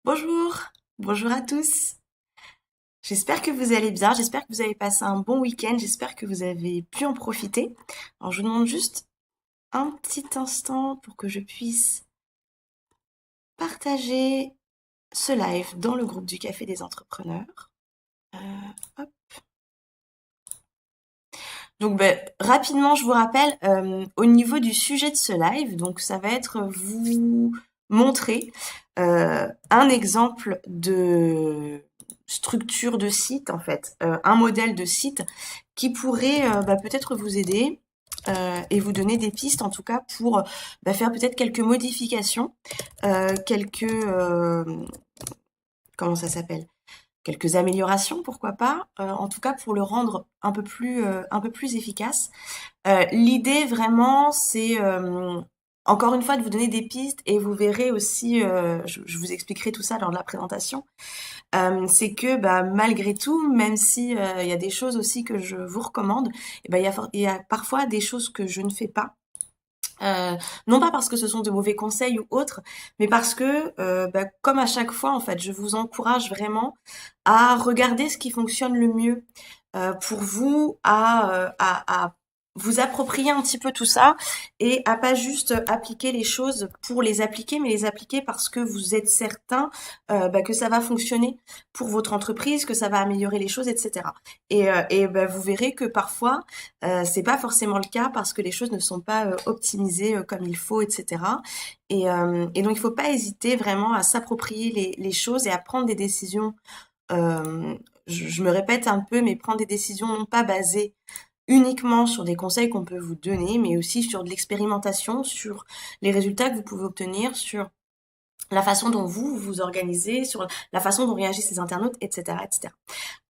Bonjour, bonjour à tous. J'espère que vous allez bien, j'espère que vous avez passé un bon week-end, j'espère que vous avez pu en profiter. Alors je vous demande juste un petit instant pour que je puisse partager ce live dans le groupe du Café des Entrepreneurs. Euh, hop. Donc rapidement, je vous rappelle, au niveau du sujet de ce live, donc ça va être vous montrer un exemple de structure de site, en fait, un modèle de site qui pourrait peut-être vous aider et vous donner des pistes, en tout cas, pour faire peut-être quelques modifications, quelques... comment ça s'appelle? Quelques améliorations, pourquoi pas, en tout cas pour le rendre un peu plus efficace. L'idée vraiment, c'est encore une fois de vous donner des pistes et vous verrez aussi, je vous expliquerai tout ça lors de la présentation. C'est que malgré tout, même si il y a des choses aussi que je vous recommande, et il y a parfois des choses que je ne fais pas. Non pas parce que ce sont de mauvais conseils ou autres, mais parce que, comme à chaque fois, en fait, je vous encourage vraiment à regarder ce qui fonctionne le mieux pour vous, à vous approprier un petit peu tout ça et à pas juste appliquer les choses pour les appliquer, mais les appliquer parce que vous êtes certain que ça va fonctionner pour votre entreprise, que ça va améliorer les choses, etc. Vous verrez que parfois, c'est pas forcément le cas parce que les choses ne sont pas optimisées comme il faut, etc. Et donc, il faut pas hésiter vraiment à s'approprier les choses et à prendre des décisions. Je me répète un peu, mais prendre des décisions non pas basées uniquement sur des conseils qu'on peut vous donner, mais aussi sur de l'expérimentation, sur les résultats que vous pouvez obtenir, sur la façon dont vous vous organisez, sur la façon dont réagissent les internautes, etc., etc.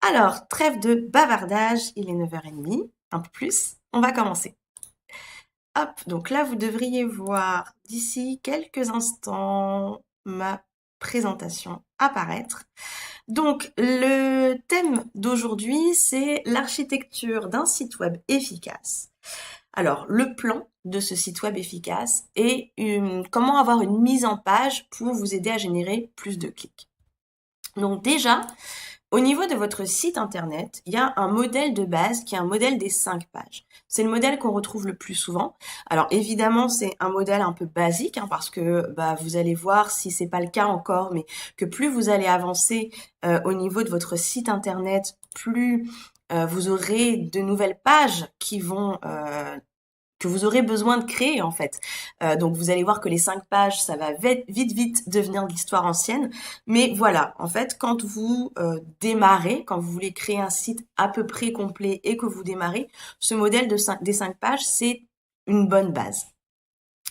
Alors, trêve de bavardage, il est 9h30, un peu plus, on va commencer. Hop, donc là, vous devriez voir d'ici quelques instants ma présentation apparaître. Donc, le thème d'aujourd'hui, c'est l'architecture d'un site web efficace. Alors, le plan de ce site web efficace et comment avoir une mise en page pour vous aider à générer plus de clics. Donc déjà, au niveau de votre site internet, il y a un modèle de base qui est un modèle des 5 pages. C'est le modèle qu'on retrouve le plus souvent. Alors évidemment, c'est un modèle un peu basique parce que vous allez voir si c'est pas le cas encore, mais que plus vous allez avancer au niveau de votre site internet, plus vous aurez de nouvelles pages qui vont que vous aurez besoin de créer en fait. Donc vous allez voir que les 5 pages, ça va vite devenir de l'histoire ancienne. Mais voilà, en fait, quand vous démarrez, quand vous voulez créer un site à peu près complet et que vous démarrez, ce modèle des 5 pages, c'est une bonne base.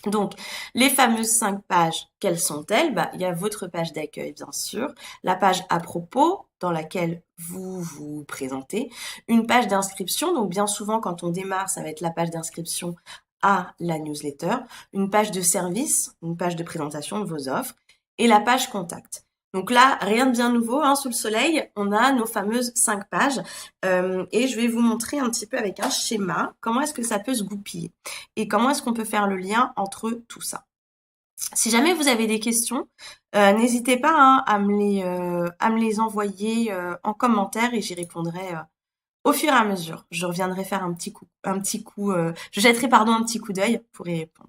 Donc, les fameuses 5 pages, quelles sont-elles? Il y a votre page d'accueil, bien sûr, la page à propos, dans laquelle vous vous présentez, une page d'inscription, donc bien souvent, quand on démarre, ça va être la page d'inscription à la newsletter, une page de service, une page de présentation de vos offres, et la page contact. Donc là, rien de bien nouveau, sous le soleil, on a nos fameuses 5 pages, et je vais vous montrer un petit peu avec un schéma, comment est-ce que ça peut se goupiller et comment est-ce qu'on peut faire le lien entre tout ça. Si jamais vous avez des questions, n'hésitez pas à me les envoyer en commentaire et j'y répondrai au fur et à mesure. Je reviendrai faire je jetterai un petit coup d'œil pour y répondre.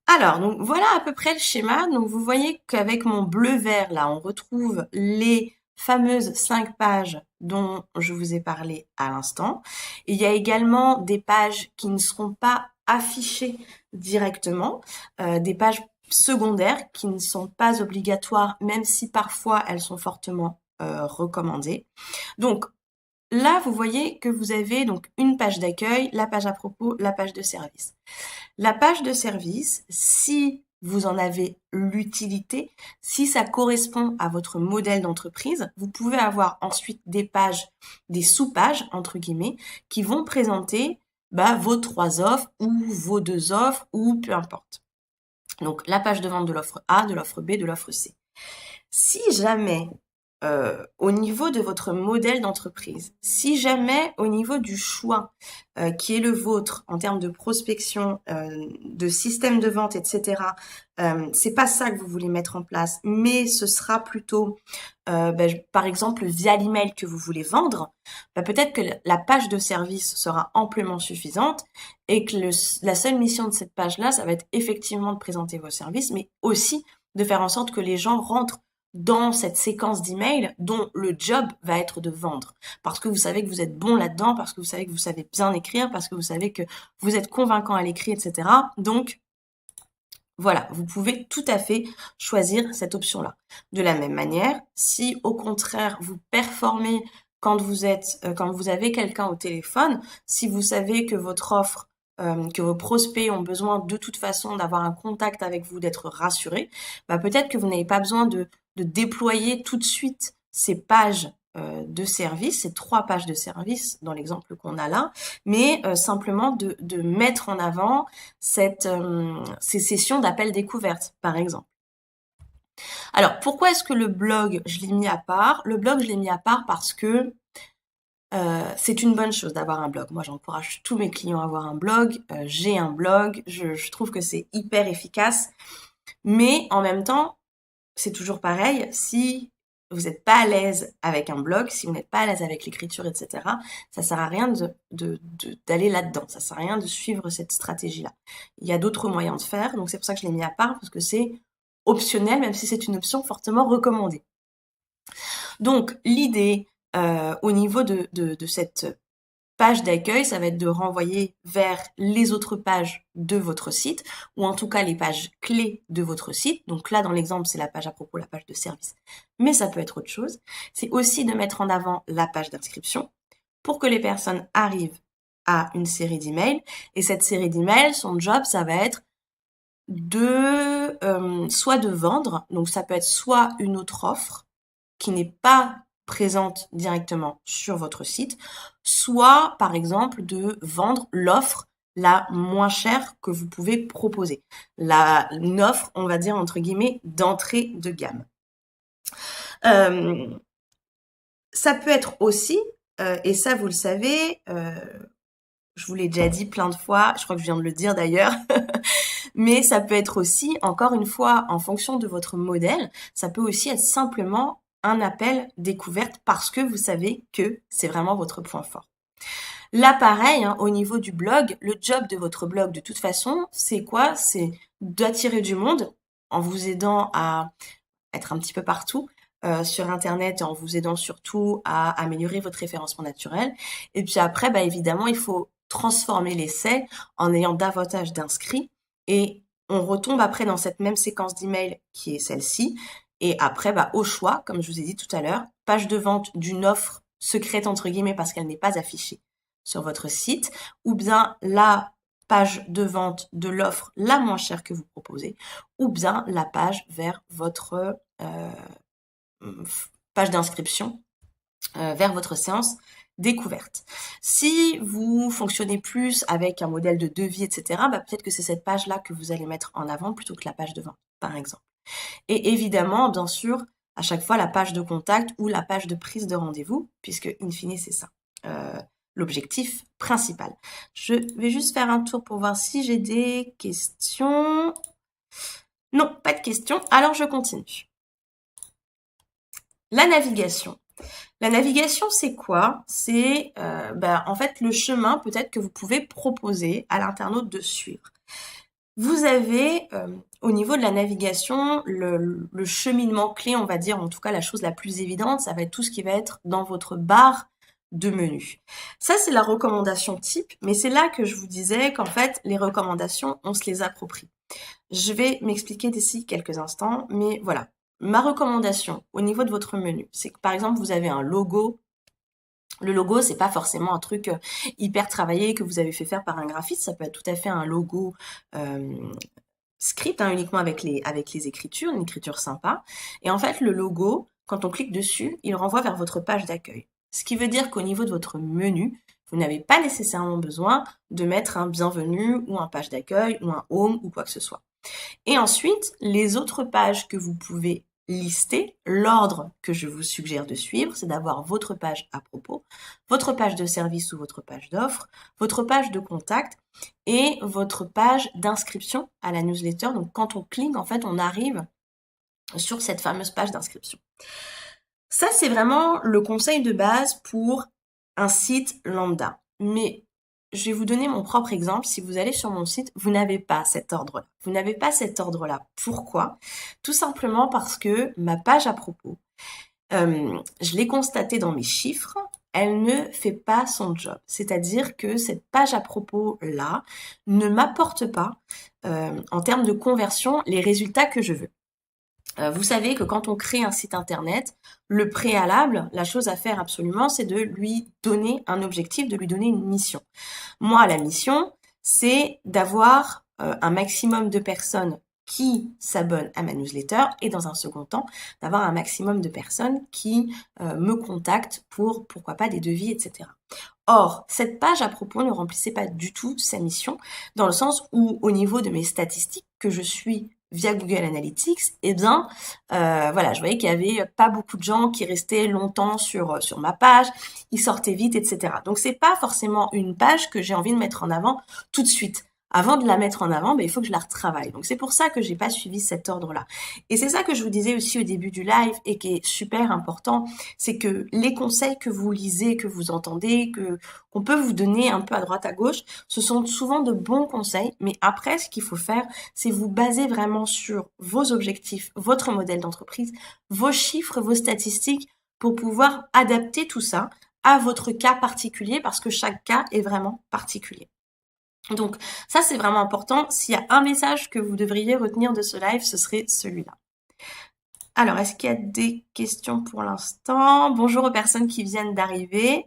Alors, donc voilà à peu près le schéma. Donc vous voyez qu'avec mon bleu-vert là, on retrouve les fameuses 5 pages dont je vous ai parlé à l'instant. Il y a également des pages qui ne seront pas affichées directement, des pages secondaires qui ne sont pas obligatoires, même si parfois elles sont fortement recommandées. Donc là, vous voyez que vous avez donc une page d'accueil, la page à propos, la page de service. La page de service, si vous en avez l'utilité, si ça correspond à votre modèle d'entreprise, vous pouvez avoir ensuite des pages, des sous-pages, entre guillemets, qui vont présenter vos 3 offres ou vos 2 offres ou peu importe. Donc, la page de vente de l'offre A, de l'offre B, de l'offre C. Si jamais au niveau de votre modèle d'entreprise, si jamais au niveau du choix qui est le vôtre en termes de prospection, de système de vente, etc., c'est pas ça que vous voulez mettre en place, mais ce sera plutôt, par exemple, via l'email que vous voulez vendre, peut-être que la page de service sera amplement suffisante et que la seule mission de cette page-là, ça va être effectivement de présenter vos services, mais aussi de faire en sorte que les gens rentrent dans cette séquence d'emails dont le job va être de vendre. Parce que vous savez que vous êtes bon là-dedans, parce que vous savez que vous savez bien écrire, parce que vous savez que vous êtes convaincant à l'écrit, etc. Donc, voilà, vous pouvez tout à fait choisir cette option-là. De la même manière, si au contraire vous performez quand vous avez quelqu'un au téléphone, si vous savez que votre offre, que vos prospects ont besoin de toute façon d'avoir un contact avec vous, d'être rassurés, peut-être que vous n'avez pas besoin de déployer tout de suite ces pages de service, ces 3 pages de service dans l'exemple qu'on a là, mais simplement de mettre en avant ces sessions d'appel découverte, par exemple. Alors, pourquoi est-ce que le blog, je l'ai mis à part? Le blog, je l'ai mis à part parce que c'est une bonne chose d'avoir un blog. Moi, j'encourage tous mes clients à avoir un blog. J'ai un blog. Je trouve que c'est hyper efficace. Mais en même temps, c'est toujours pareil. Si vous n'êtes pas à l'aise avec un blog, si vous n'êtes pas à l'aise avec l'écriture, etc., ça sert à rien d'aller là-dedans. Ça sert à rien de suivre cette stratégie-là. Il y a d'autres moyens de faire. Donc, c'est pour ça que je l'ai mis à part, parce que c'est optionnel, même si c'est une option fortement recommandée. Donc, l'idée au niveau de cette page d'accueil, ça va être de renvoyer vers les autres pages de votre site, ou en tout cas les pages clés de votre site. Donc là, dans l'exemple, c'est la page à propos, la page de service, mais ça peut être autre chose. C'est aussi de mettre en avant la page d'inscription pour que les personnes arrivent à une série d'emails. Et cette série d'emails, son job, ça va être soit de vendre, donc ça peut être soit une autre offre qui n'est pas présente directement sur votre site, soit par exemple de vendre l'offre la moins chère que vous pouvez proposer. Une offre, on va dire entre guillemets, d'entrée de gamme. Ça peut être aussi, et ça vous le savez, je vous l'ai déjà dit plein de fois, je crois que je viens de le dire d'ailleurs, mais ça peut être aussi, encore une fois, en fonction de votre modèle, ça peut aussi être simplement un appel découverte parce que vous savez que c'est vraiment votre point fort. Là, pareil, au niveau du blog, le job de votre blog, de toute façon, c'est quoi? C'est d'attirer du monde en vous aidant à être un petit peu partout sur Internet et en vous aidant surtout à améliorer votre référencement naturel. Et puis après, évidemment, il faut transformer l'essai en ayant davantage d'inscrits. Et on retombe après dans cette même séquence d'email qui est celle-ci. Et après, au choix, comme je vous ai dit tout à l'heure, page de vente d'une offre secrète, entre guillemets, parce qu'elle n'est pas affichée sur votre site, ou bien la page de vente de l'offre la moins chère que vous proposez, ou bien la page vers votre page d'inscription, vers votre séance découverte. Si vous fonctionnez plus avec un modèle de devis, etc., peut-être que c'est cette page-là que vous allez mettre en avant plutôt que la page de vente, par exemple. Et évidemment, bien sûr, à chaque fois, la page de contact ou la page de prise de rendez-vous, puisque, in fine, c'est ça, l'objectif principal. Je vais juste faire un tour pour voir si j'ai des questions. Non, pas de questions. Alors, je continue. La navigation. La navigation, c'est quoi? C'est en fait le chemin peut-être que vous pouvez proposer à l'internaute de suivre. Vous avez au niveau de la navigation, le cheminement clé, on va dire, en tout cas la chose la plus évidente, ça va être tout ce qui va être dans votre barre de menu. Ça, c'est la recommandation type, mais c'est là que je vous disais qu'en fait, les recommandations, on se les approprie. Je vais m'expliquer d'ici quelques instants, mais voilà. Ma recommandation au niveau de votre menu, c'est que par exemple, vous avez un logo. Le logo, c'est pas forcément un truc hyper travaillé que vous avez fait faire par un graphiste. Ça peut être tout à fait un logo script, uniquement avec les écritures, une écriture sympa. Et en fait, le logo, quand on clique dessus, il renvoie vers votre page d'accueil. Ce qui veut dire qu'au niveau de votre menu, vous n'avez pas nécessairement besoin de mettre un bienvenue ou un page d'accueil ou un home ou quoi que ce soit. Et ensuite, les autres pages que vous pouvez lister l'ordre que je vous suggère de suivre, c'est d'avoir votre page à propos, votre page de service ou votre page d'offre, votre page de contact et votre page d'inscription à la newsletter. Donc quand on clique, en fait, on arrive sur cette fameuse page d'inscription. Ça, c'est vraiment le conseil de base pour un site lambda. Mais je vais vous donner mon propre exemple. Si vous allez sur mon site, vous n'avez pas cet ordre-là. Vous n'avez pas cet ordre-là. Pourquoi? Tout simplement parce que ma page à propos, je l'ai constaté dans mes chiffres, elle ne fait pas son job. C'est-à-dire que cette page à propos-là ne m'apporte pas, en termes de conversion, les résultats que je veux. Vous savez que quand on crée un site internet, le préalable, la chose à faire absolument, c'est de lui donner un objectif, de lui donner une mission. Moi, la mission, c'est d'avoir un maximum de personnes qui s'abonnent à ma newsletter et dans un second temps, d'avoir un maximum de personnes qui me contactent pour, pourquoi pas, des devis, etc. Or, cette page à propos ne remplissait pas du tout sa mission, dans le sens où, au niveau de mes statistiques que je suis via Google Analytics, eh bien, voilà, je voyais qu'il y avait pas beaucoup de gens qui restaient longtemps sur ma page, ils sortaient vite, etc. Donc, c'est pas forcément une page que j'ai envie de mettre en avant tout de suite. Avant de la mettre en avant, il faut que je la retravaille. Donc, c'est pour ça que j'ai pas suivi cet ordre-là. Et c'est ça que je vous disais aussi au début du live et qui est super important, c'est que les conseils que vous lisez, que vous entendez, qu'on peut vous donner un peu à droite à gauche, ce sont souvent de bons conseils. Mais après, ce qu'il faut faire, c'est vous baser vraiment sur vos objectifs, votre modèle d'entreprise, vos chiffres, vos statistiques pour pouvoir adapter tout ça à votre cas particulier parce que chaque cas est vraiment particulier. Donc ça, c'est vraiment important. S'il y a un message que vous devriez retenir de ce live, ce serait celui-là. Alors, est-ce qu'il y a des questions pour l'instant? Bonjour aux personnes qui viennent d'arriver.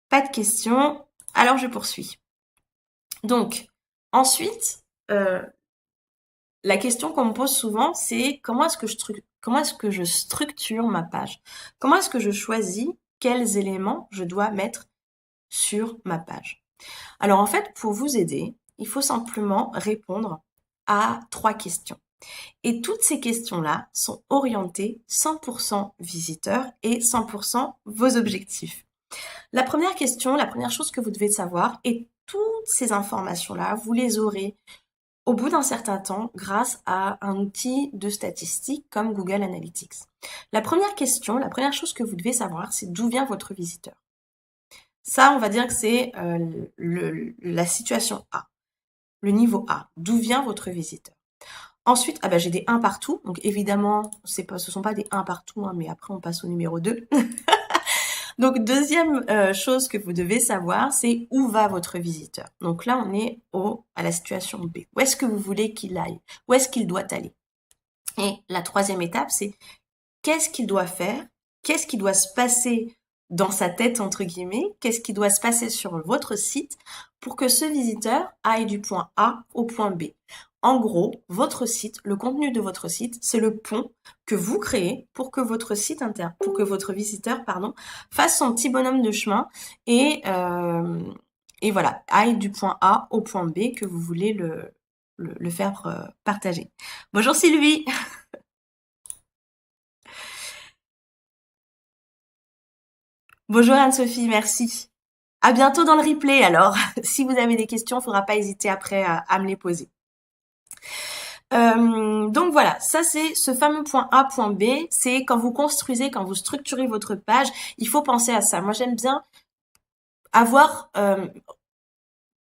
Pas de questions. Alors, je poursuis. Donc, ensuite, la question qu'on me pose souvent, c'est comment est-ce que je structure ma page? Comment est-ce que je choisis quels éléments je dois mettre sur ma page? Alors en fait, pour vous aider, il faut simplement répondre à 3 questions. Et toutes ces questions-là sont orientées 100% visiteurs et 100% vos objectifs. La première question, la première chose que vous devez savoir, et toutes ces informations-là, vous les aurez au bout d'un certain temps grâce à un outil de statistique comme Google Analytics. La première question, la première chose que vous devez savoir, c'est d'où vient votre visiteur. Ça, on va dire que c'est la situation A, le niveau A. D'où vient votre visiteur? Ensuite, j'ai des 1 partout. Donc évidemment, ce sont pas des 1 partout, mais après on passe au numéro 2. Donc deuxième chose que vous devez savoir, c'est où va votre visiteur. Donc là, on est à la situation B. Où est-ce que vous voulez qu'il aille? Où est-ce qu'il doit aller? Et la troisième étape, c'est qu'est-ce qu'il doit faire? Qu'est-ce qui doit se passer dans sa tête, entre guillemets, qu'est-ce qui doit se passer sur votre site pour que ce visiteur aille du point A au point B. En gros, votre site, le contenu de votre site, c'est le pont que vous créez pour que votre visiteur, fasse son petit bonhomme de chemin et voilà, aille du point A au point B que vous voulez le faire partager. Bonjour Sylvie. Bonjour Anne-Sophie, merci. À bientôt dans le replay alors. Si vous avez des questions, il ne faudra pas hésiter après à me les poser. Donc voilà, ça c'est ce fameux point A, point B, c'est quand vous construisez, quand vous structurez votre page, il faut penser à ça. Moi j'aime bien avoir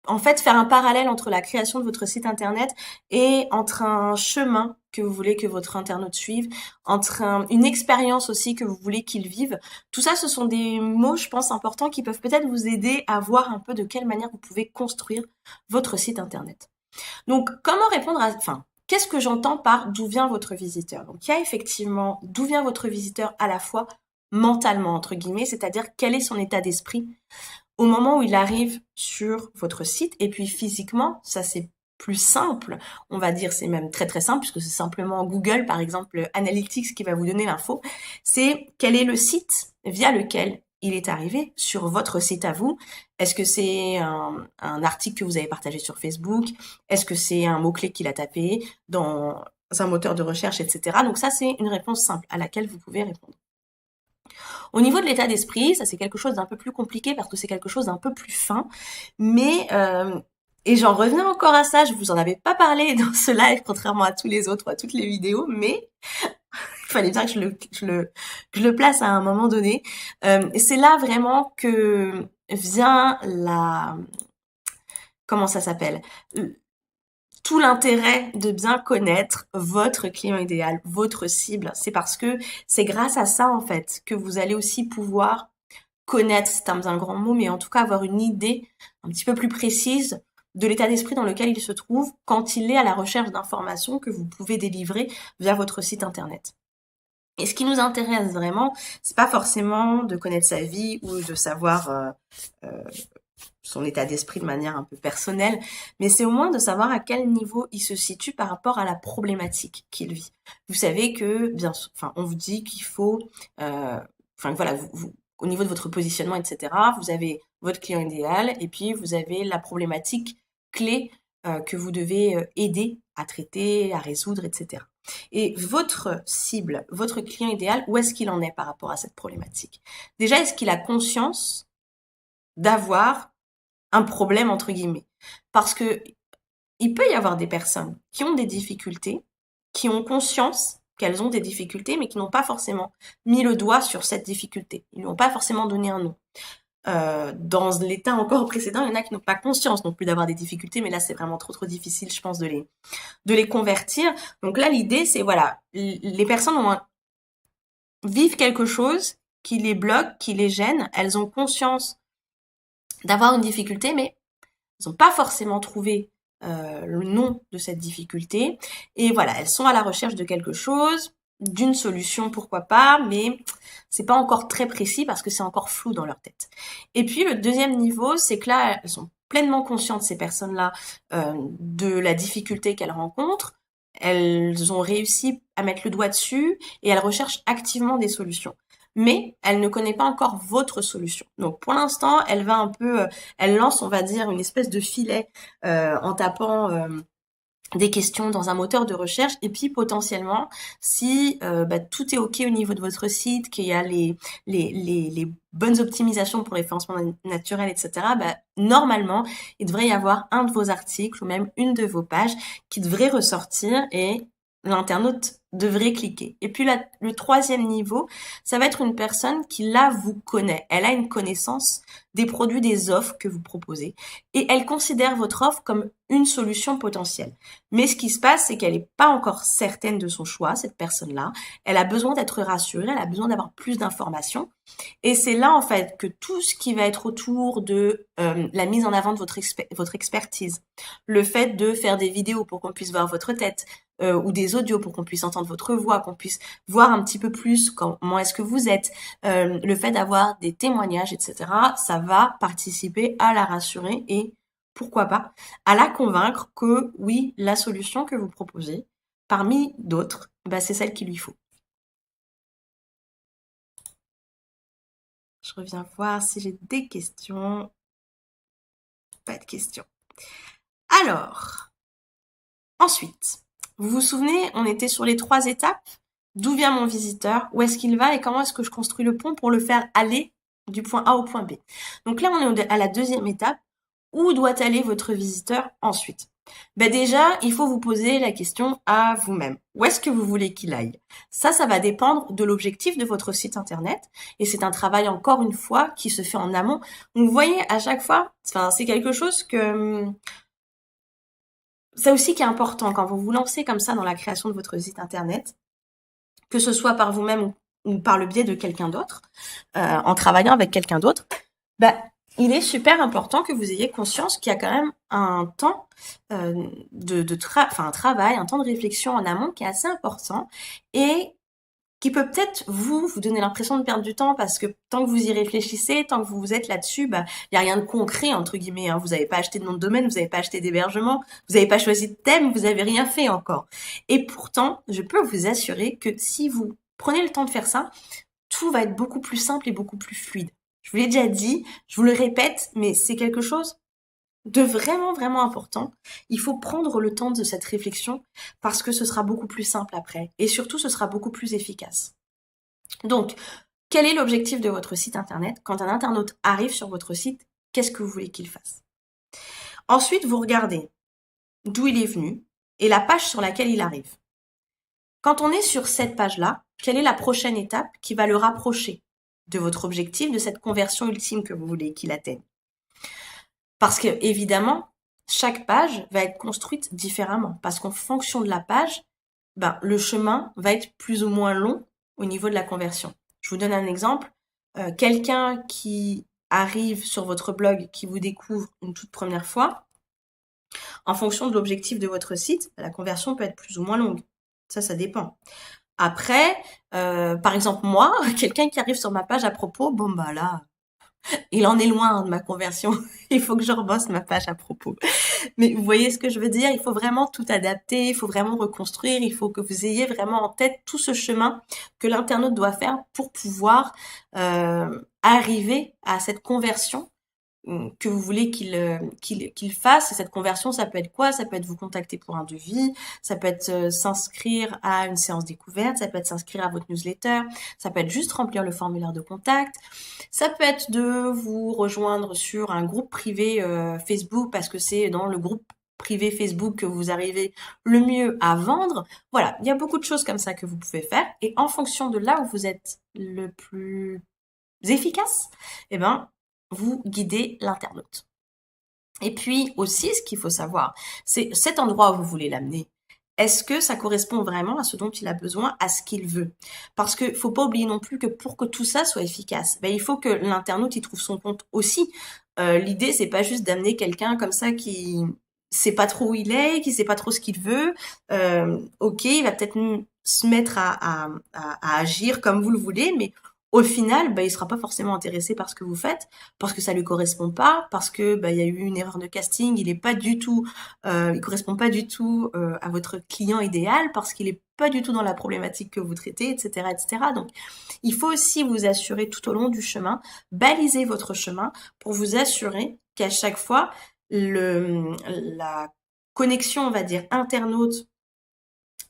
en fait, faire un parallèle entre la création de votre site internet et entre un chemin que vous voulez que votre internaute suive, entre une expérience aussi que vous voulez qu'il vive. Tout ça, ce sont des mots, je pense, importants qui peuvent peut-être vous aider à voir un peu de quelle manière vous pouvez construire votre site internet. Donc, comment répondre qu'est-ce que j'entends par d'où vient votre visiteur? Donc, il y a effectivement d'où vient votre visiteur à la fois mentalement, entre guillemets, c'est-à-dire quel est son état d'esprit au moment où il arrive sur votre site, et puis physiquement, ça c'est plus simple, on va dire, c'est même très très simple, puisque c'est simplement Google, par exemple, Analytics qui va vous donner l'info, c'est quel est le site via lequel il est arrivé sur votre site à vous. Est-ce que c'est un article que vous avez partagé sur Facebook? Est-ce que c'est un mot-clé qu'il a tapé dans un moteur de recherche, etc. Donc ça, c'est une réponse simple à laquelle vous pouvez répondre. Au niveau de l'état d'esprit, ça c'est quelque chose d'un peu plus compliqué parce que c'est quelque chose d'un peu plus fin, mais et j'en reviens encore à ça, je vous en avais pas parlé dans ce live, contrairement à tous les autres ou à toutes les vidéos, mais il fallait bien que je le place à un moment donné. Et c'est là vraiment que vient comment ça s'appelle? Tout l'intérêt de bien connaître votre client idéal, votre cible. C'est parce que c'est grâce à ça, en fait, que vous allez aussi pouvoir connaître, c'est un grand mot, mais en tout cas avoir une idée un petit peu plus précise de l'état d'esprit dans lequel il se trouve quand il est à la recherche d'informations que vous pouvez délivrer via votre site internet. Et ce qui nous intéresse vraiment, c'est pas forcément de connaître sa vie ou de savoir son état d'esprit de manière un peu personnelle, mais c'est au moins de savoir à quel niveau il se situe par rapport à la problématique qu'il vit. Vous savez que, bien sûr, enfin, on vous dit qu'il faut, voilà, au niveau de votre positionnement, etc., vous avez votre client idéal et puis vous avez la problématique clé que vous devez aider à traiter, à résoudre, etc. Et votre cible, votre client idéal, où est-ce qu'il en est par rapport à cette problématique? Déjà, est-ce qu'il a conscience d'avoir un problème entre guillemets? Parce que il peut y avoir des personnes qui ont des difficultés, qui ont conscience qu'elles ont des difficultés, mais qui n'ont pas forcément mis le doigt sur cette difficulté. Ils n'ont pas forcément donné un nom. Dans l'état encore précédent, il y en a qui n'ont pas conscience non plus d'avoir des difficultés, mais là c'est vraiment trop difficile, je pense, de les convertir. Donc là, l'idée, c'est voilà, les personnes vivent quelque chose qui les bloque, qui les gêne. Elles ont conscience d'avoir une difficulté, mais elles n'ont pas forcément trouvé le nom de cette difficulté. Et voilà, elles sont à la recherche de quelque chose, d'une solution, pourquoi pas, mais c'est pas encore très précis parce que c'est encore flou dans leur tête. Et puis le deuxième niveau, c'est que là, elles sont pleinement conscientes, ces personnes-là, de la difficulté qu'elles rencontrent. Elles ont réussi à mettre le doigt dessus et elles recherchent activement des solutions. Mais elle ne connaît pas encore votre solution. Donc pour l'instant, elle va un peu, elle lance, on va dire, une espèce de filet en tapant des questions dans un moteur de recherche et puis potentiellement si tout est ok au niveau de votre site, qu'il y a les bonnes optimisations pour les référencements naturels, etc., normalement il devrait y avoir un de vos articles ou même une de vos pages qui devrait ressortir et l'internaute devrait cliquer. Et puis le troisième niveau, ça va être une personne qui là vous connaît. Elle a une connaissance des produits, des offres que vous proposez et elle considère votre offre comme une solution potentielle. Mais ce qui se passe, c'est qu'elle n'est pas encore certaine de son choix, cette personne-là. Elle a besoin d'être rassurée, elle a besoin d'avoir plus d'informations. Et c'est là, en fait, que tout ce qui va être autour de la mise en avant de votre expertise, le fait de faire des vidéos pour qu'on puisse voir votre tête, ou des audios pour qu'on puisse entendre votre voix, qu'on puisse voir un petit peu plus comment est-ce que vous êtes, le fait d'avoir des témoignages, etc., ça va participer à la rassurer et pourquoi pas, à la convaincre que oui, la solution que vous proposez, parmi d'autres, c'est celle qu'il lui faut. Je reviens voir si j'ai des questions. Pas de questions. Alors, ensuite, vous vous souvenez, on était sur les 3 étapes. D'où vient mon visiteur? Où est-ce qu'il va? Et comment est-ce que je construis le pont pour le faire aller du point A au point B? Donc là, on est à la deuxième étape. Où doit aller votre visiteur ensuite? Déjà, il faut vous poser la question à vous-même. Où est-ce que vous voulez qu'il aille? Ça va dépendre de l'objectif de votre site internet. Et c'est un travail, encore une fois, qui se fait en amont. Donc, vous voyez, à chaque fois, c'est quelque chose que... Ça aussi qui est important quand vous vous lancez comme ça dans la création de votre site internet, que ce soit par vous-même ou par le biais de quelqu'un d'autre, en travaillant avec quelqu'un d'autre, il est super important que vous ayez conscience qu'il y a quand même un temps un travail, un temps de réflexion en amont qui est assez important et qui peut peut-être vous donner l'impression de perdre du temps parce que tant que vous y réfléchissez, tant que vous êtes là-dessus, il y a rien de concret entre guillemets. Hein. Vous n'avez pas acheté de nom de domaine, vous n'avez pas acheté d'hébergement, vous n'avez pas choisi de thème, vous n'avez rien fait encore. Et pourtant, je peux vous assurer que si vous prenez le temps de faire ça, tout va être beaucoup plus simple et beaucoup plus fluide. Je vous l'ai déjà dit, je vous le répète, mais c'est quelque chose de vraiment, vraiment important, il faut prendre le temps de cette réflexion parce que ce sera beaucoup plus simple après et surtout ce sera beaucoup plus efficace. Donc, quel est l'objectif de votre site internet? Quand un internaute arrive sur votre site, qu'est-ce que vous voulez qu'il fasse? Ensuite, vous regardez d'où il est venu et la page sur laquelle il arrive. Quand on est sur cette page-là, quelle est la prochaine étape qui va le rapprocher de votre objectif, de cette conversion ultime que vous voulez qu'il atteigne? Parce que, évidemment, chaque page va être construite différemment. Parce qu'en fonction de la page, ben, le chemin va être plus ou moins long au niveau de la conversion. Je vous donne un exemple. Quelqu'un qui arrive sur votre blog, qui vous découvre une toute première fois, en fonction de l'objectif de votre site, la conversion peut être plus ou moins longue. Ça dépend. Après, par exemple, moi, quelqu'un qui arrive sur ma page à propos, bon bah là, il en est loin de ma conversion. Il faut que je rebosse ma page à propos. Mais vous voyez ce que je veux dire? Il faut vraiment tout adapter, il faut vraiment reconstruire, il faut que vous ayez vraiment en tête tout ce chemin que l'internaute doit faire pour pouvoir arriver à cette conversion que vous voulez qu'il fasse. Et cette conversion, ça peut être quoi? Ça peut être vous contacter pour un devis, ça peut être s'inscrire à une séance découverte, ça peut être s'inscrire à votre newsletter, ça peut être juste remplir le formulaire de contact, ça peut être de vous rejoindre sur un groupe privé Facebook parce que c'est dans le groupe privé Facebook que vous arrivez le mieux à vendre. Voilà, il y a beaucoup de choses comme ça que vous pouvez faire et en fonction de là où vous êtes le plus efficace, eh ben, vous guidez l'internaute. Et puis aussi, ce qu'il faut savoir, c'est cet endroit où vous voulez l'amener. Est-ce que ça correspond vraiment à ce dont il a besoin, à ce qu'il veut? Parce que faut pas oublier non plus que pour que tout ça soit efficace, ben, il faut que l'internaute y trouve son compte aussi. L'idée, c'est pas juste d'amener quelqu'un comme ça qui sait pas trop où il est, qui sait pas trop ce qu'il veut. Ok, il va peut-être se mettre à agir comme vous le voulez, mais au final, bah, il sera pas forcément intéressé par ce que vous faites, parce que ça lui correspond pas, parce que bah, il y a eu une erreur de casting, il est pas du tout, il correspond pas du tout à votre client idéal, parce qu'il est pas du tout dans la problématique que vous traitez, etc., etc. Donc, il faut aussi vous assurer tout au long du chemin, baliser votre chemin pour vous assurer qu'à chaque fois, la connexion, on va dire, internaute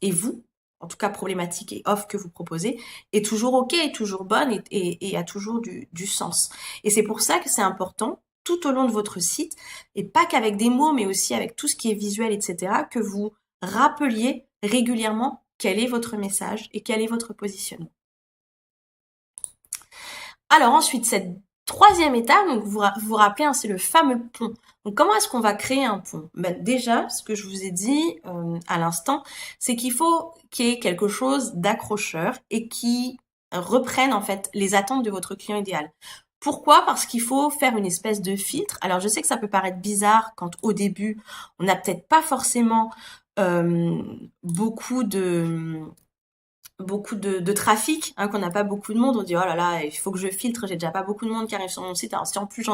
et vous, en tout cas problématique et offre que vous proposez, est toujours OK, est toujours bonne et a toujours du sens. Et c'est pour ça que c'est important, tout au long de votre site, et pas qu'avec des mots, mais aussi avec tout ce qui est visuel, etc., que vous rappeliez régulièrement quel est votre message et quel est votre positionnement. Alors ensuite, cette troisième étape, donc vous vous rappelez, hein, c'est le fameux pont. Donc comment est-ce qu'on va créer un pont? Ben, déjà, ce que je vous ai dit à l'instant, c'est qu'il faut qu'il y ait quelque chose d'accrocheur et qui reprenne en fait les attentes de votre client idéal. Pourquoi? Parce qu'il faut faire une espèce de filtre. Alors je sais que ça peut paraître bizarre quand au début on n'a peut-être pas forcément beaucoup de trafic, hein, qu'on n'a pas beaucoup de monde, on dit oh là là, il faut que je filtre, j'ai déjà pas beaucoup de monde qui arrive sur mon site. Alors si en plus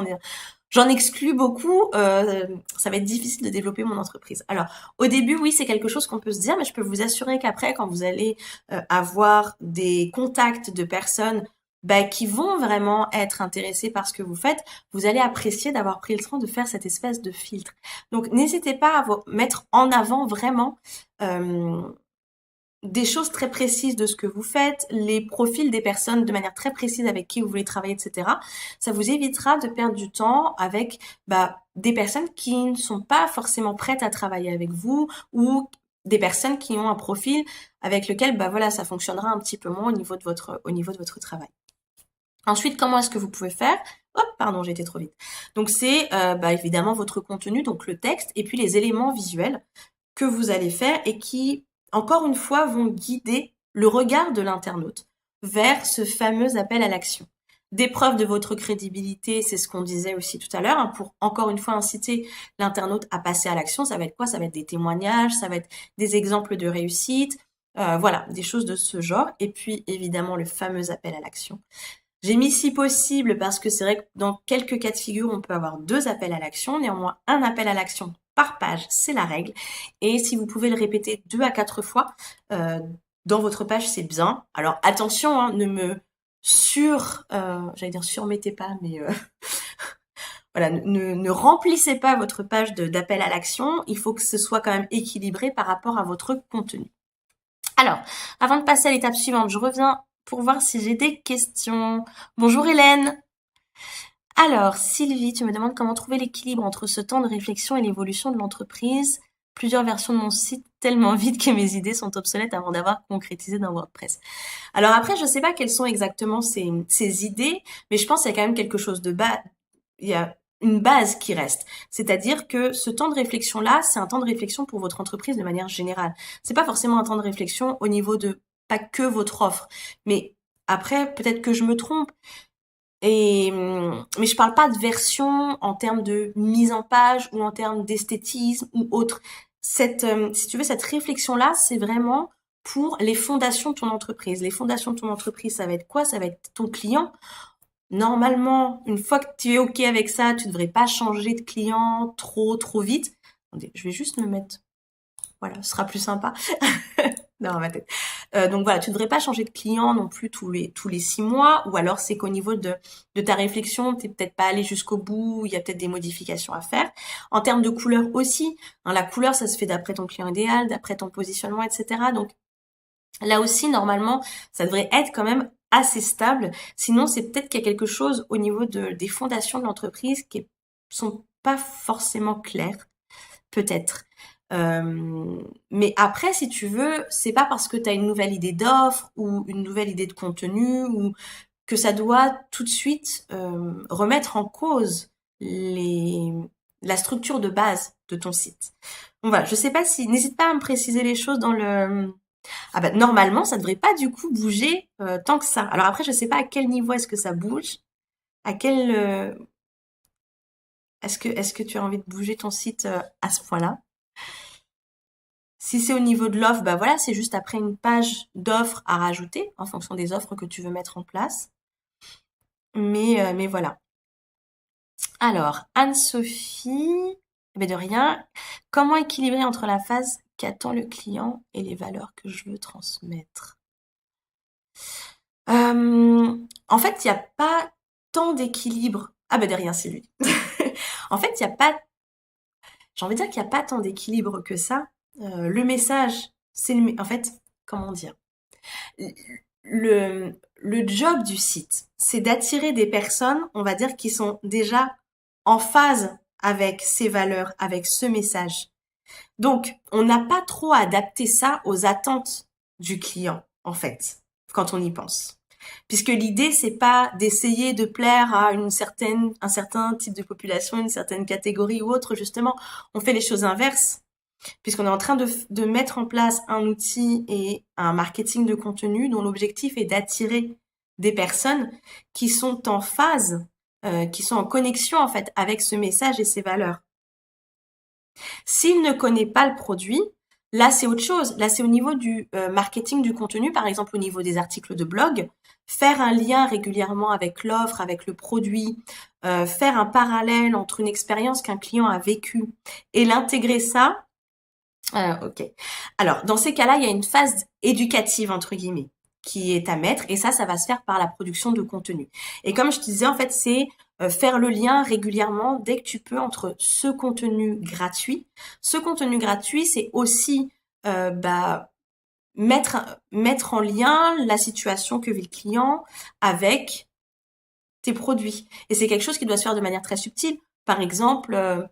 j'en exclus beaucoup, ça va être difficile de développer mon entreprise. Alors au début, oui, c'est quelque chose qu'on peut se dire, mais je peux vous assurer qu'après, quand vous allez avoir des contacts de personnes bah, qui vont vraiment être intéressées par ce que vous faites, vous allez apprécier d'avoir pris le temps de faire cette espèce de filtre. Donc n'hésitez pas à vous mettre en avant vraiment des choses très précises de ce que vous faites, les profils des personnes de manière très précise avec qui vous voulez travailler, etc. Ça vous évitera de perdre du temps avec bah, des personnes qui ne sont pas forcément prêtes à travailler avec vous ou des personnes qui ont un profil avec lequel bah, voilà, ça fonctionnera un petit peu moins au niveau de votre travail. Ensuite, comment est-ce que vous pouvez faire? Hop, pardon, j'ai été trop vite. Donc c'est bah, évidemment votre contenu, donc le texte, et puis les éléments visuels que vous allez faire et qui, encore une fois, vont guider le regard de l'internaute vers ce fameux appel à l'action. Des preuves de votre crédibilité, c'est ce qu'on disait aussi tout à l'heure, hein, pour encore une fois inciter l'internaute à passer à l'action. Ça va être quoi? Ça va être des témoignages, ça va être des exemples de réussite, voilà, des choses de ce genre. Et puis évidemment le fameux appel à l'action. J'ai mis si possible parce que c'est vrai que dans quelques cas de figure, on peut avoir 2 appels à l'action. Néanmoins, un appel à l'action par page, c'est la règle. Et si vous pouvez le répéter 2 à 4 fois dans votre page, c'est bien. Alors attention, hein, ne me j'allais dire surmettez pas, mais voilà, ne remplissez pas votre page d'appel à l'action. Il faut que ce soit quand même équilibré par rapport à votre contenu. Alors, avant de passer à l'étape suivante, je reviens pour voir si j'ai des questions. Bonjour Hélène. Alors, Sylvie, tu me demandes comment trouver l'équilibre entre ce temps de réflexion et l'évolution de l'entreprise. Plusieurs versions de mon site tellement vite que mes idées sont obsolètes avant d'avoir concrétisé dans WordPress. Alors après, je ne sais pas quelles sont exactement ces idées, mais je pense qu'il y a quand même quelque chose de bas. Il y a une base qui reste. C'est-à-dire que ce temps de réflexion-là, c'est un temps de réflexion pour votre entreprise de manière générale. C'est pas forcément un temps de réflexion au niveau de pas que votre offre. Mais après, peut-être que je me trompe. Mais je parle pas de version en termes de mise en page ou en termes d'esthétisme ou autre. Si tu veux, cette réflexion-là, c'est vraiment pour les fondations de ton entreprise. Les fondations de ton entreprise, ça va être quoi? Ça va être ton client. Normalement, une fois que tu es OK avec ça, tu devrais pas changer de client trop vite. Attendez, je vais juste me mettre, voilà, ce sera plus sympa. Dans ma tête. Donc voilà, tu ne devrais pas changer de client non plus tous les 6 mois, ou alors c'est qu'au niveau de ta réflexion, tu n'es peut-être pas allé jusqu'au bout, il y a peut-être des modifications à faire. En termes de couleur aussi, hein, la couleur, ça se fait d'après ton client idéal, d'après ton positionnement, etc. Donc là aussi, normalement, ça devrait être quand même assez stable. Sinon, c'est peut-être qu'il y a quelque chose au niveau des fondations de l'entreprise qui sont pas forcément claires, peut-être. Mais après, si tu veux, c'est pas parce que tu as une nouvelle idée d'offre ou une nouvelle idée de contenu ou que ça doit tout de suite remettre en cause la structure de base de ton site. Donc voilà, je sais pas si, n'hésite pas à me préciser les choses dans le. Ah bah normalement, ça devrait pas du coup bouger tant que ça. Alors après, je sais pas à quel niveau est-ce que ça bouge, à quel est-ce que tu as envie de bouger ton site à ce point-là. Si c'est au niveau de l'offre, bah voilà, c'est juste après une page d'offres à rajouter en fonction des offres que tu veux mettre en place. Mais voilà. Alors, Anne-Sophie, eh ben de rien. Comment équilibrer entre la phase qu'attend le client et les valeurs que je veux transmettre? En fait, il n'y a pas tant d'équilibre. Ah ben de rien, c'est lui. En fait, il n'y a pas, j'ai envie de dire qu'il n'y a pas tant d'équilibre que ça. Le message, en fait, comment dire? Le job du site, c'est d'attirer des personnes, on va dire, qui sont déjà en phase avec ces valeurs, avec ce message. Donc, on n'a pas trop à adapter ça aux attentes du client, en fait, quand on y pense. Puisque l'idée, c'est pas d'essayer de plaire à un certain type de population, une certaine catégorie ou autre, justement. On fait les choses inverses puisqu'on est en train de mettre en place un outil et un marketing de contenu dont l'objectif est d'attirer des personnes qui sont en phase, qui sont en connexion en fait avec ce message et ces valeurs. S'il ne connaît pas le produit, là c'est autre chose. Là c'est au niveau du marketing du contenu, par exemple au niveau des articles de blog, faire un lien régulièrement avec l'offre, avec le produit, faire un parallèle entre une expérience qu'un client a vécue et l'intégrer ça. Ok. Alors, dans ces cas-là, il y a une phase éducative, entre guillemets, qui est à mettre, et ça va se faire par la production de contenu. Et comme je te disais, en fait, c'est faire le lien régulièrement, dès que tu peux, entre ce contenu gratuit. Ce contenu gratuit, c'est aussi bah, mettre en lien la situation que vit le client avec tes produits. Et c'est quelque chose qui doit se faire de manière très subtile. Par exemple,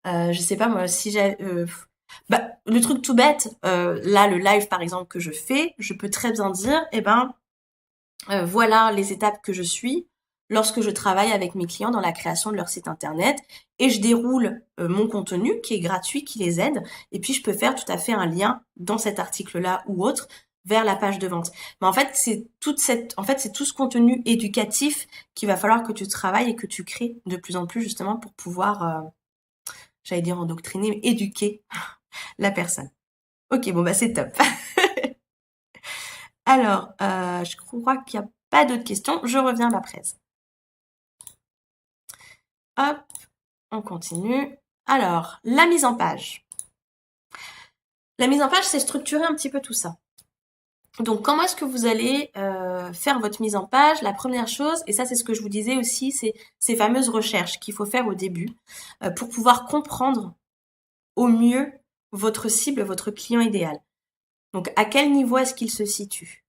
je sais pas moi, si j'ai bah, le truc tout bête, là, le live par exemple que je fais, je peux très bien dire, eh ben, voilà les étapes que je suis lorsque je travaille avec mes clients dans la création de leur site internet et je déroule mon contenu qui est gratuit, qui les aide, et puis je peux faire tout à fait un lien dans cet article-là ou autre vers la page de vente. Mais en fait, c'est tout ce contenu éducatif qu'il va falloir que tu travailles et que tu crées de plus en plus justement pour pouvoir, j'allais dire endoctriner, mais éduquer la personne. Ok, bon bah c'est top. Alors, je crois qu'il n'y a pas d'autres questions. Je reviens à ma presse. Hop, on continue. Alors, la mise en page. La mise en page, c'est structurer un petit peu tout ça. Donc, comment est-ce que vous allez faire votre mise en page? La première chose, et ça c'est ce que je vous disais aussi, c'est ces fameuses recherches qu'il faut faire au début pour pouvoir comprendre au mieux votre cible, votre client idéal. Donc, à quel niveau est-ce qu'il se situe?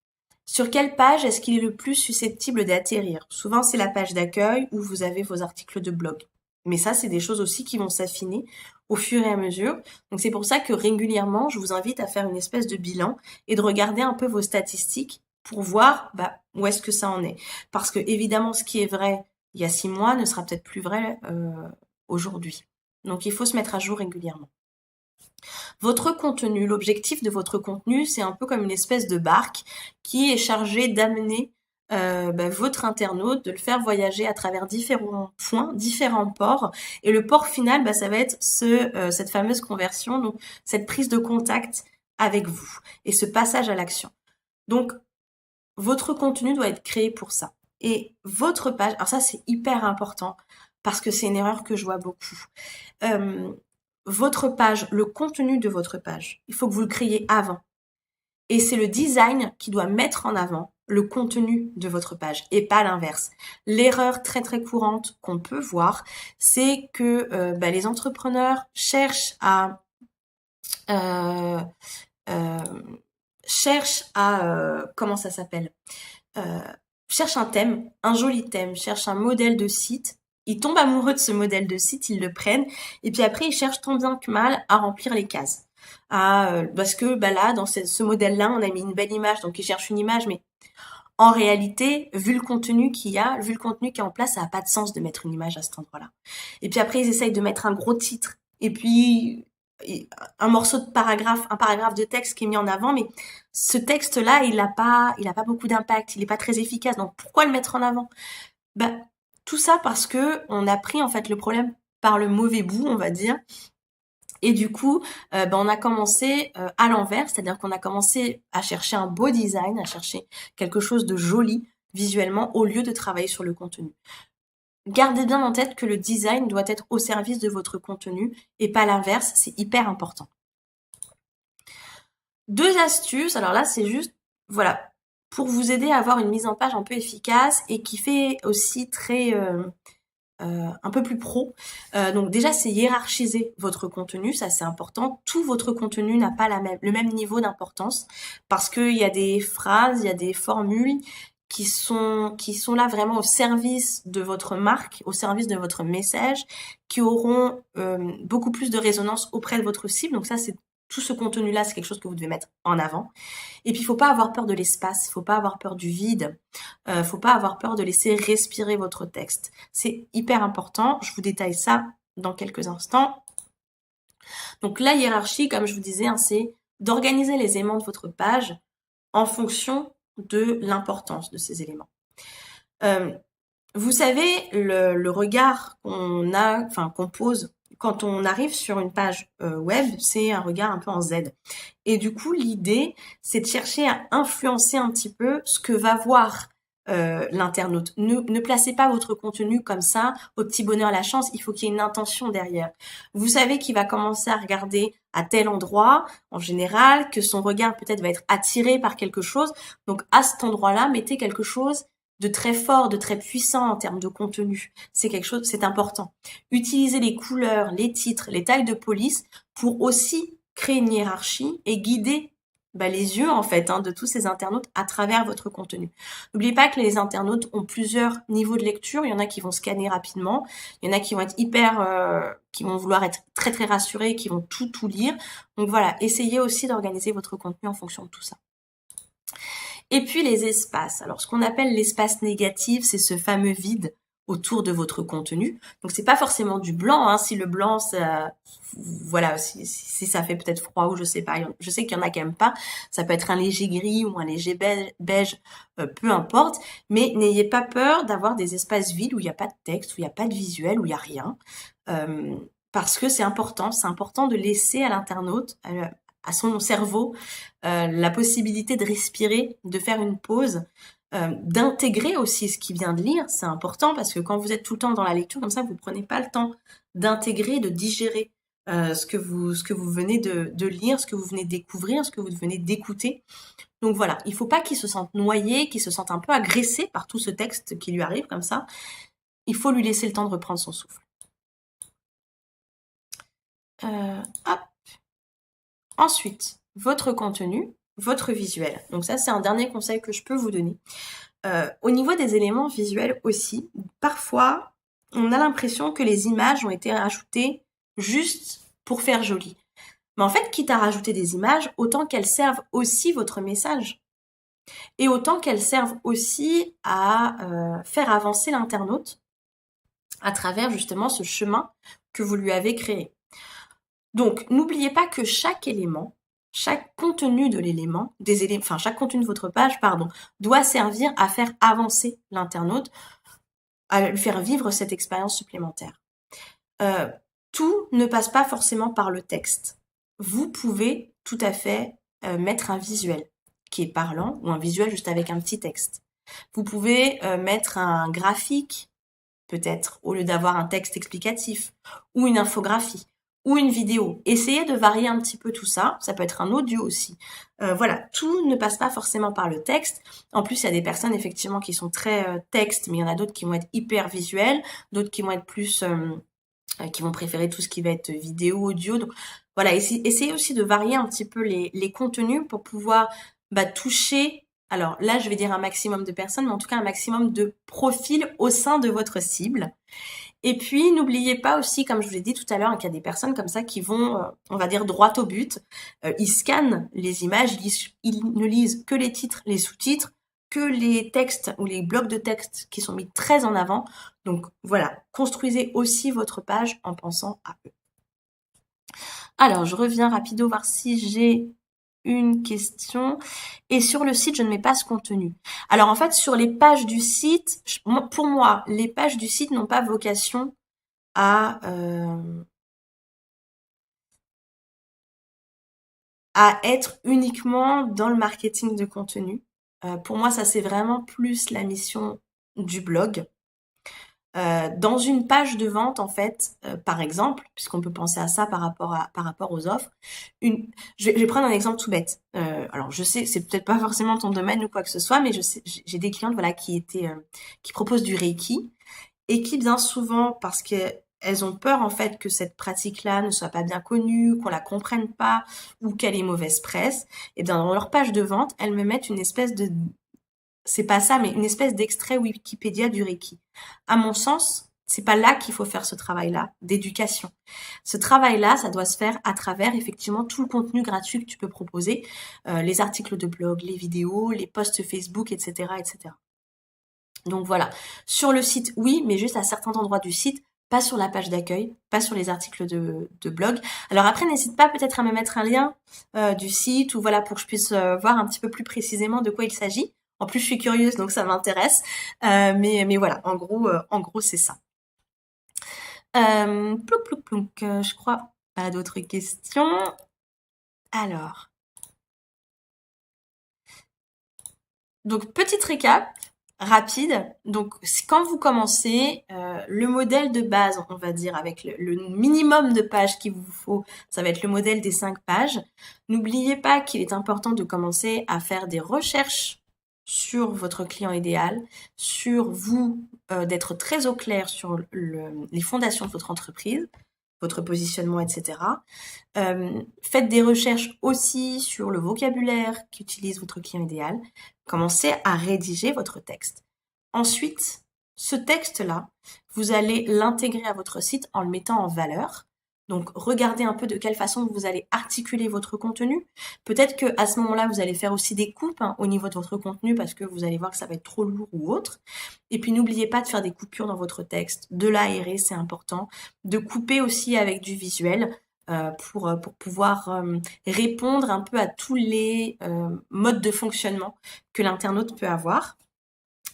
Sur quelle page est-ce qu'il est le plus susceptible d'atterrir? Souvent, c'est la page d'accueil où vous avez vos articles de blog. Mais ça, c'est des choses aussi qui vont s'affiner au fur et à mesure. Donc, c'est pour ça que régulièrement, je vous invite à faire une espèce de bilan et de regarder un peu vos statistiques pour voir où est-ce que ça en est. Parce que, évidemment, ce qui est vrai il y a 6 mois ne sera peut-être plus vrai aujourd'hui. Donc, il faut se mettre à jour régulièrement. Votre contenu, l'objectif de votre contenu, c'est un peu comme une espèce de barque qui est chargée d'amener votre internaute, de le faire voyager à travers différents points, différents ports. Et le port final, ça va être cette fameuse conversion, donc cette prise de contact avec vous et ce passage à l'action. Donc, votre contenu doit être créé pour ça. Et votre page, alors ça c'est hyper important parce que c'est une erreur que je vois beaucoup. Votre page, le contenu de votre page, il faut que vous le créiez avant. Et c'est le design qui doit mettre en avant le contenu de votre page et pas l'inverse. L'erreur très très courante qu'on peut voir, c'est que les entrepreneurs cherchent à comment ça s'appelle cherchent un thème, un joli thème, cherchent un modèle de site. Ils tombent amoureux de ce modèle de site, ils le prennent, et puis après ils cherchent tant bien que mal à remplir les cases. Parce que là, dans ce modèle-là, on a mis une belle image, donc ils cherchent une image, mais en réalité, vu le contenu qu'il y a, vu le contenu qui est en place, ça n'a pas de sens de mettre une image à cet endroit-là. Et puis après, ils essayent de mettre un gros titre, et puis un morceau de paragraphe, un paragraphe de texte qui est mis en avant, mais ce texte-là, il a pas beaucoup d'impact, il n'est pas très efficace. Donc pourquoi le mettre en avant? Tout ça parce que on a pris en fait le problème par le mauvais bout, on va dire. Et du coup, on a commencé à l'envers, c'est-à-dire qu'on a commencé à chercher un beau design, à chercher quelque chose de joli visuellement au lieu de travailler sur le contenu. Gardez bien en tête que le design doit être au service de votre contenu et pas l'inverse, c'est hyper important. 2 astuces, alors là c'est juste, voilà, pour vous aider à avoir une mise en page un peu efficace et qui fait aussi très un peu plus pro. Donc déjà, c'est hiérarchiser votre contenu, ça c'est important. Tout votre contenu n'a pas le même niveau d'importance parce qu'il y a des phrases, il y a des formules qui sont là vraiment au service de votre marque, au service de votre message, qui auront beaucoup plus de résonance auprès de votre cible. Donc ça, c'est tout ce contenu-là, c'est quelque chose que vous devez mettre en avant. Et puis, il faut pas avoir peur de l'espace, il faut pas avoir peur du vide, faut pas avoir peur de laisser respirer votre texte. C'est hyper important. Je vous détaille ça dans quelques instants. Donc, la hiérarchie, comme je vous disais, c'est d'organiser les éléments de votre page en fonction de l'importance de ces éléments. Vous savez, le regard qu'on pose quand on arrive sur une page web, c'est un regard un peu en Z. Et du coup, l'idée, c'est de chercher à influencer un petit peu ce que va voir l'internaute. Ne placez pas votre contenu comme ça, au petit bonheur la chance, il faut qu'il y ait une intention derrière. Vous savez qu'il va commencer à regarder à tel endroit, en général, que son regard peut-être va être attiré par quelque chose. Donc à cet endroit-là, mettez quelque chose de très fort, de très puissant en termes de contenu. C'est important. Utilisez les couleurs, les titres, les tailles de police pour aussi créer une hiérarchie et guider les yeux en fait de tous ces internautes à travers votre contenu. N'oubliez pas que les internautes ont plusieurs niveaux de lecture. Il y en a qui vont scanner rapidement, il y en a qui vont être qui vont vouloir être très très rassurés, qui vont tout lire. Donc voilà, essayez aussi d'organiser votre contenu en fonction de tout ça. Et puis les espaces. Alors ce qu'on appelle l'espace négatif, c'est ce fameux vide autour de votre contenu. Donc c'est pas forcément du blanc, si le blanc, si ça fait peut-être froid ou je sais pas. Je sais qu'il y en a qui aiment pas. Ça peut être un léger gris ou un léger beige, peu importe. Mais n'ayez pas peur d'avoir des espaces vides où il n'y a pas de texte, où il n'y a pas de visuel, où il n'y a rien. Parce que c'est important de laisser à l'internaute, à son cerveau, la possibilité de respirer, de faire une pause, d'intégrer aussi ce qu'il vient de lire. C'est important parce que quand vous êtes tout le temps dans la lecture comme ça, vous prenez pas le temps d'intégrer, de digérer ce que vous venez de lire, ce que vous venez de découvrir, ce que vous venez d'écouter. Donc voilà, il faut pas qu'il se sente noyé, qu'il se sente un peu agressé par tout ce texte qui lui arrive comme ça. Il faut lui laisser le temps de reprendre son souffle. Hop. Ensuite, votre contenu, votre visuel. Donc ça, c'est un dernier conseil que je peux vous donner. Au niveau des éléments visuels aussi, parfois, on a l'impression que les images ont été rajoutées juste pour faire joli. Mais en fait, quitte à rajouter des images, autant qu'elles servent aussi votre message. Et autant qu'elles servent aussi à faire avancer l'internaute à travers justement ce chemin que vous lui avez créé. Donc, n'oubliez pas que chaque élément, chaque contenu de l'élément, chaque contenu de votre page, doit servir à faire avancer l'internaute, à lui faire vivre cette expérience supplémentaire. Tout ne passe pas forcément par le texte. Vous pouvez tout à fait mettre un visuel qui est parlant ou un visuel juste avec un petit texte. Vous pouvez mettre un graphique, peut-être, au lieu d'avoir un texte explicatif, ou une infographie, ou une vidéo. Essayez de varier un petit peu tout ça. Ça peut être un audio aussi. Voilà, tout ne passe pas forcément par le texte. En plus, il y a des personnes effectivement qui sont très texte, mais il y en a d'autres qui vont être hyper visuels, d'autres qui vont être plus... qui vont préférer tout ce qui va être vidéo, audio. Donc voilà, essayez aussi de varier un petit peu les contenus pour pouvoir toucher, alors là je vais dire un maximum de personnes, mais en tout cas un maximum de profils au sein de votre cible. Et puis n'oubliez pas aussi, comme je vous l'ai dit tout à l'heure, qu'il y a des personnes comme ça qui vont, on va dire, droit au but. Ils scannent les images, ils ne lisent que les titres, les sous-titres, que les textes ou les blocs de texte qui sont mis très en avant. Donc voilà, construisez aussi votre page en pensant à eux. Alors, je reviens rapido voir si j'ai une question. Et sur le site, je ne mets pas ce contenu. Alors en fait, sur les pages du site, pour moi, les pages du site n'ont pas vocation à être uniquement dans le marketing de contenu. Pour moi, ça c'est vraiment plus la mission du blog. Dans une page de vente, en fait, par exemple, puisqu'on peut penser à ça par rapport aux offres, je vais prendre un exemple tout bête. Alors, je sais, c'est peut-être pas forcément ton domaine ou quoi que ce soit, mais je sais, j'ai des clientes, voilà, qui proposent du Reiki et qui, bien souvent, parce que elles ont peur, en fait, que cette pratique-là ne soit pas bien connue, qu'on la comprenne pas ou qu'elle ait mauvaise presse, et bien, dans leur page de vente, elles me mettent une espèce de c'est pas ça, mais une espèce d'extrait Wikipédia du Reiki. À mon sens, c'est pas là qu'il faut faire ce travail-là d'éducation. Ce travail-là, ça doit se faire à travers effectivement tout le contenu gratuit que tu peux proposer, les articles de blog, les vidéos, les posts Facebook, etc., etc. Donc voilà. Sur le site, oui, mais juste à certains endroits du site, pas sur la page d'accueil, pas sur les articles de blog. Alors après, n'hésite pas peut-être à me mettre un lien du site ou voilà pour que je puisse voir un petit peu plus précisément de quoi il s'agit. En plus, je suis curieuse, donc ça m'intéresse. Mais voilà, en gros, c'est ça. Plouc, plouc, plouc. Je crois pas d'autres questions. Alors. Donc, petite récap rapide. Donc, quand vous commencez, le modèle de base, on va dire, avec le minimum de pages qu'il vous faut, ça va être le modèle des 5 pages. N'oubliez pas qu'il est important de commencer à faire des recherches sur votre client idéal, sur vous, d'être très au clair sur les fondations de votre entreprise, votre positionnement, etc. Faites des recherches aussi sur le vocabulaire qu'utilise votre client idéal. Commencez à rédiger votre texte. Ensuite, ce texte-là, vous allez l'intégrer à votre site en le mettant en valeur. Donc, regardez un peu de quelle façon vous allez articuler votre contenu. Peut-être qu'à ce moment-là, vous allez faire aussi des coupes au niveau de votre contenu parce que vous allez voir que ça va être trop lourd ou autre. Et puis, n'oubliez pas de faire des coupures dans votre texte, de l'aérer, c'est important. De couper aussi avec du visuel pour pouvoir répondre un peu à tous les modes de fonctionnement que l'internaute peut avoir.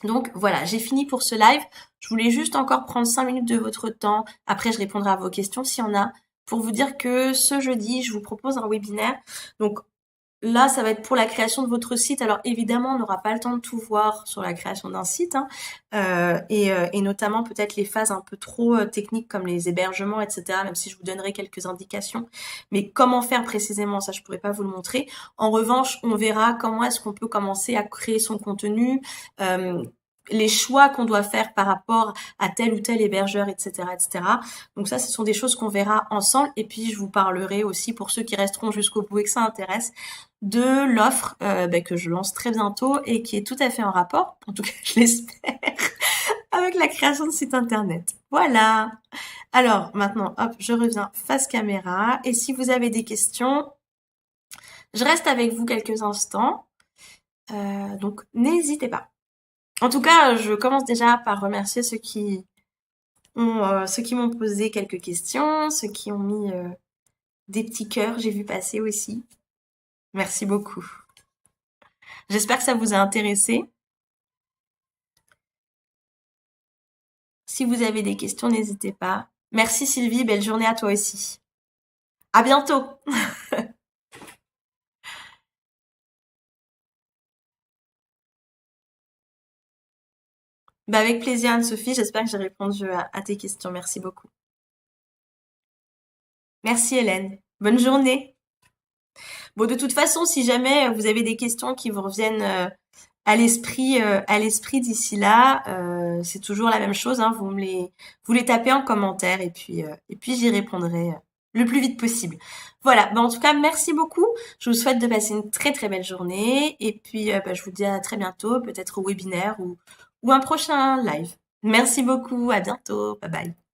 Donc voilà, j'ai fini pour ce live. Je voulais juste encore prendre 5 minutes de votre temps. Après, je répondrai à vos questions s'il y en a. Pour vous dire que ce jeudi, je vous propose un webinaire. Donc là, ça va être pour la création de votre site. Alors évidemment, on n'aura pas le temps de tout voir sur la création d'un site, hein, et notamment peut-être les phases un peu trop techniques comme les hébergements, etc. Même si je vous donnerai quelques indications, mais comment faire précisément, ça je pourrais pas vous le montrer. En revanche, on verra comment est-ce qu'on peut commencer à créer son contenu. Les choix qu'on doit faire par rapport à tel ou tel hébergeur, etc., etc. Donc ça, ce sont des choses qu'on verra ensemble. Et puis, je vous parlerai aussi, pour ceux qui resteront jusqu'au bout et que ça intéresse, de l'offre que je lance très bientôt et qui est tout à fait en rapport, en tout cas, je l'espère, avec la création de site internet. Voilà. Alors, maintenant, hop, je reviens face caméra. Et si vous avez des questions, je reste avec vous quelques instants. Donc, n'hésitez pas. En tout cas, je commence déjà par remercier ceux qui m'ont posé quelques questions, ceux qui ont mis des petits cœurs, j'ai vu passer aussi. Merci beaucoup. J'espère que ça vous a intéressé. Si vous avez des questions, n'hésitez pas. Merci Sylvie, belle journée à toi aussi. À bientôt. Bah avec plaisir Anne-Sophie, j'espère que j'ai répondu à tes questions. Merci beaucoup. Merci Hélène. Bonne journée. Bon, de toute façon, si jamais vous avez des questions qui vous reviennent à l'esprit d'ici là, c'est toujours la même chose, hein, vous les tapez en commentaire et puis j'y répondrai le plus vite possible. Voilà. En tout cas, merci beaucoup. Je vous souhaite de passer une très très belle journée et puis je vous dis à très bientôt, peut-être au webinaire ou un prochain live. Merci beaucoup. À bientôt. Bye bye.